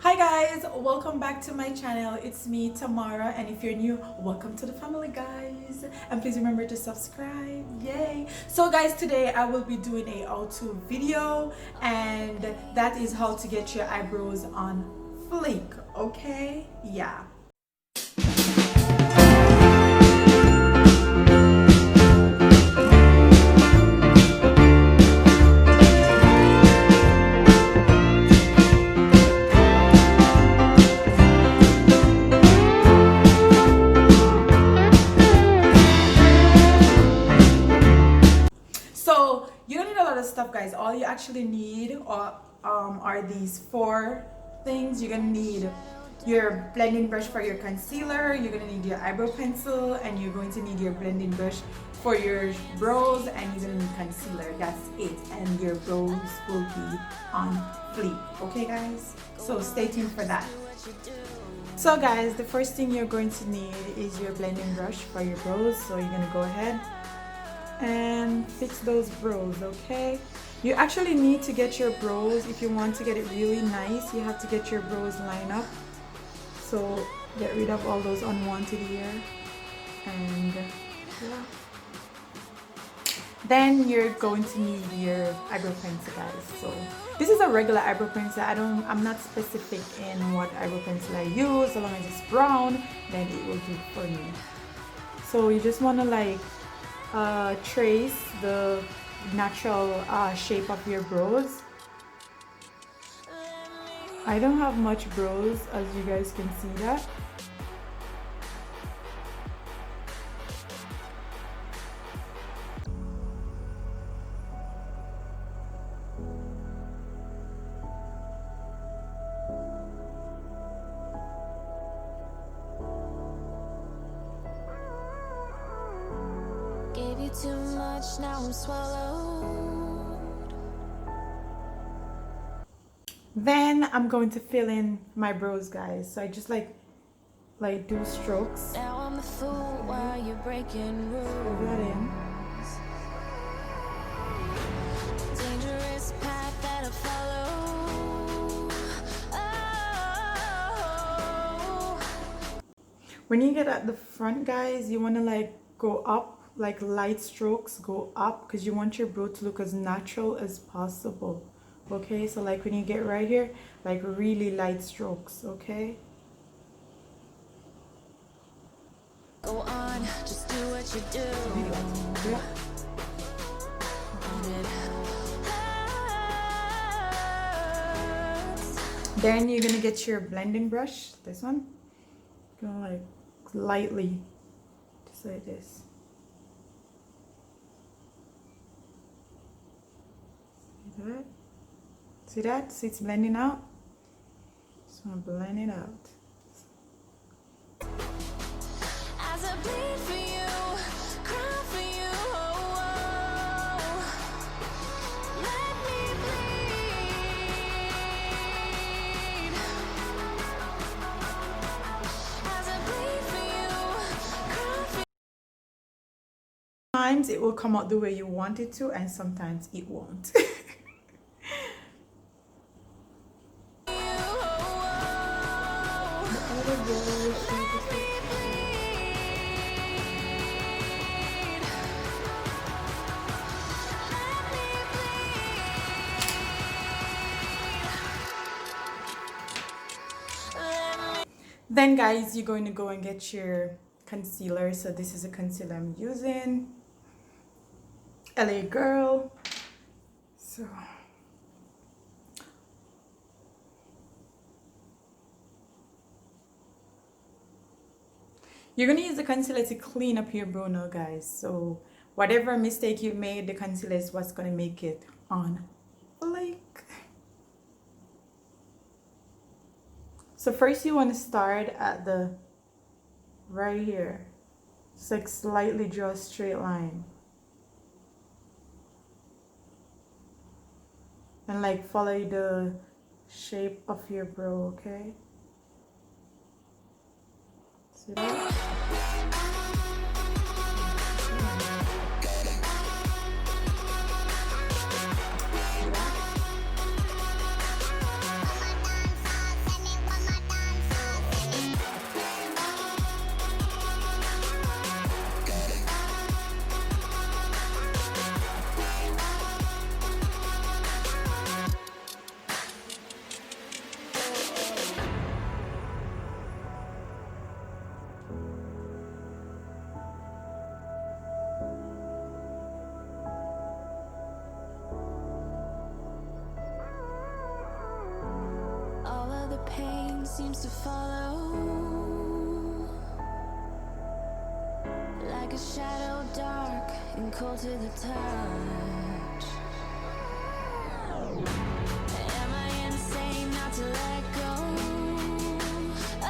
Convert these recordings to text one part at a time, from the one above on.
Hi guys, welcome back to my channel. It's me, Tamara, and if you're new, welcome to the family, guys. And please remember to subscribe. Yay! So guys, today I will be doing a how-to video, and that is how to get your eyebrows on fleek. Okay? Yeah. So you don't need a lot of stuff, guys. All you actually need are these four things. You're gonna need your blending brush for your concealer, you're gonna need your eyebrow pencil, and you're going to need your blending brush for your brows, and you're gonna need concealer. That's it, and your brows will be on fleek. Okay guys, so stay tuned for that. So guys, the first thing you're going to need is your blending brush for your brows. So you're gonna go ahead and fix those brows. Okay, you actually need to get your brows, if you want to get it really nice, you have to get your brows lined up. So get rid of all those unwanted hair, and yeah. Then you're going to need your eyebrow pencil, guys. So this is a regular eyebrow pencil. I'm not specific in what eyebrow pencil I use. So long as it's brown, then it will do for me. So you just want to like trace the natural shape of your brows. I don't have much brows, as you guys can see that. Gave you too much, now I'm swallowed. Then I'm going to fill in my brows, guys. So I just like do strokes. Now I'm the fool while you're breaking Fill rules. that in. Dangerous path that I follow. Oh. When you get at the front, guys, you want to like go up, like light strokes, go up, because you want your brow to look as natural as possible. Okay, so like when you get right here, like really light strokes. Okay, Go on, just do what you do. yeah. Then you're gonna get your blending brush, this one. Gonna like lightly, just like this. See that? See that? See it's blending out? Just wanna blend it out. As I bleed for you, cry for you. Oh, oh. Let me bleed. As I bleed for you, cry for Sometimes it will come out the way you want it to, and sometimes it won't. you. Then guys, you're going to go and get your concealer. So this is a concealer I'm using, LA Girl. So you're gonna use the concealer to clean up your brow now, guys. So whatever mistake you made, the concealer is what's gonna make it on fleek. So first you want to start at the right here. Just like slightly draw a straight line. And like follow the shape of your brow, okay? See that? pain seems to follow, like a shadow dark and cold to the touch. Am I insane not to let go? Oh,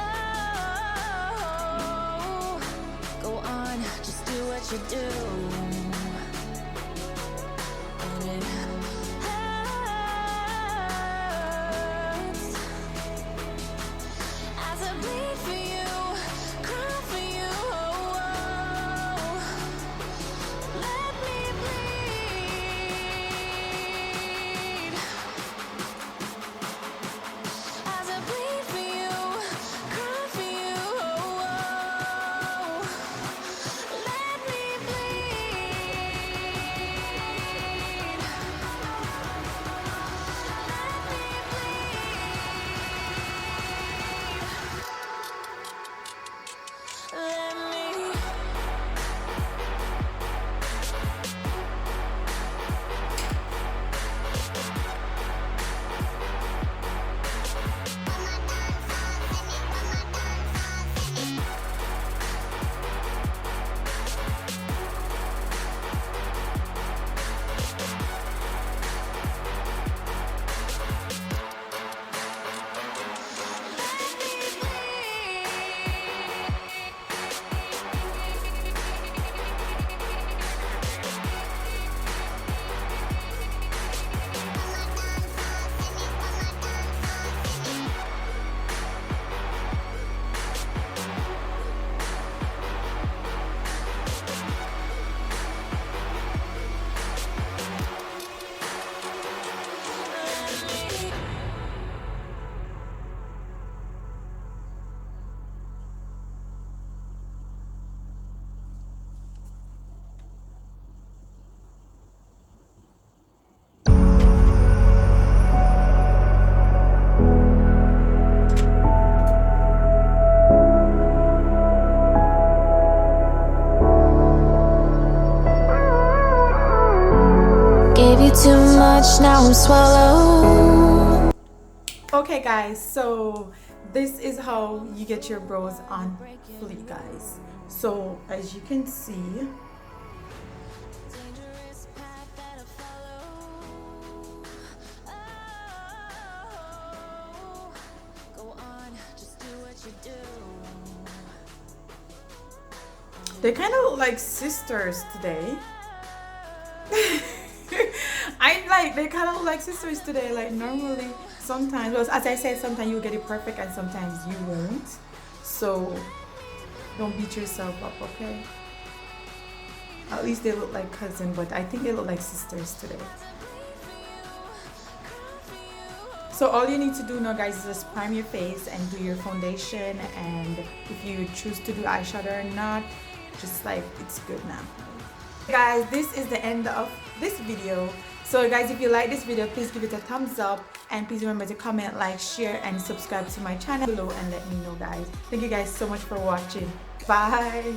go on, just do what you do. And it hurts as I bleed for you, cry for you. Oh, let me bleed as I bleed for you, cry for you. Oh, let me bleed. Let me gave you too much, now I'm swallowed. Okay guys, so this is how you get your brows on fleek, guys. So as you can see, Dangerous path that I follow. Oh, go on, just do what you do. they kind of look like sisters today. They kind of look like sisters today. Like normally, sometimes, well, as I said, sometimes you get it perfect and sometimes you won't. So don't beat yourself up, okay? At least they look like cousins, but I think they look like sisters today. So all you need to do now, guys, is just prime your face and do your foundation. And if you choose to do eyeshadow or not, just like it's good now. Guys, this is the end of this video. So guys, if you like this video, please give it a thumbs up and please remember to comment, like, share and subscribe to my channel below and let me know, guys. Thank you guys so much for watching. Bye.